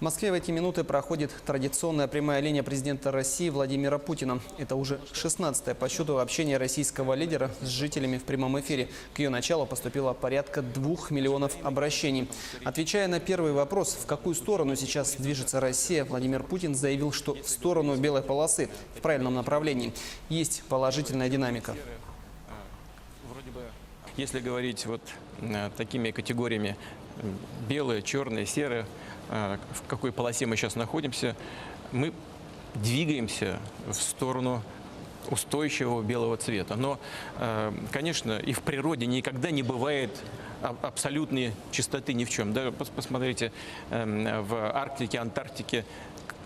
В Москве в эти минуты проходит традиционная прямая линия президента России Владимира Путина. Это уже 16-е по счету общение российского лидера с жителями в прямом эфире. К ее началу поступило порядка 2 миллионов обращений. Отвечая на первый вопрос, в какую сторону сейчас движется Россия, Владимир Путин заявил, что в сторону белой полосы, в правильном направлении. Есть положительная динамика. Если говорить вот такими категориями белые, черные, серые, в какой полосе мы сейчас находимся, мы двигаемся в сторону устойчивого белого цвета. Но, конечно, и в природе никогда не бывает абсолютной чистоты ни в чем. Даже посмотрите, в Арктике, Антарктике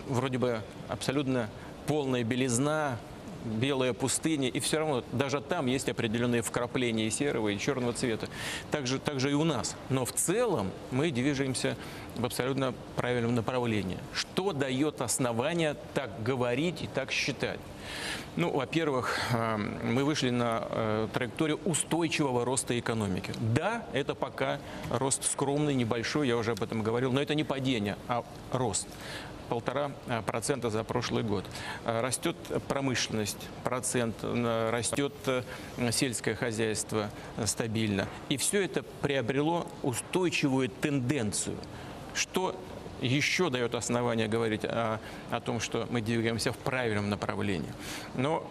вроде бы абсолютно полная белизна, белая пустыня, и все равно даже там есть определенные вкрапления и серого, и черного цвета. Также и у нас. Но в целом мы движемся в абсолютно правильном направлении. Что дает основание так говорить и так считать? Ну, во-первых, мы вышли на траекторию устойчивого роста экономики. Да, это пока рост скромный, небольшой, я уже об этом говорил, но это не падение, а рост. 1,5% за прошлый год. Растет промышленность, растет сельское хозяйство стабильно. И все это приобрело устойчивую тенденцию. Что еще дает основание говорить о том, что мы двигаемся в правильном направлении? Но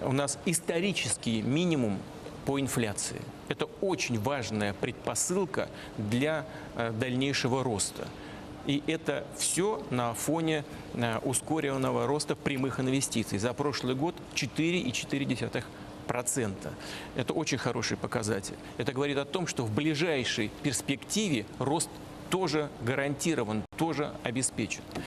у нас исторический минимум по инфляции. Это очень важная предпосылка для дальнейшего роста. И это все на фоне ускоренного роста прямых инвестиций. За прошлый год 4,4%. Это очень хороший показатель. Это говорит о том, что в ближайшей перспективе рост тоже гарантирован, тоже обеспечен.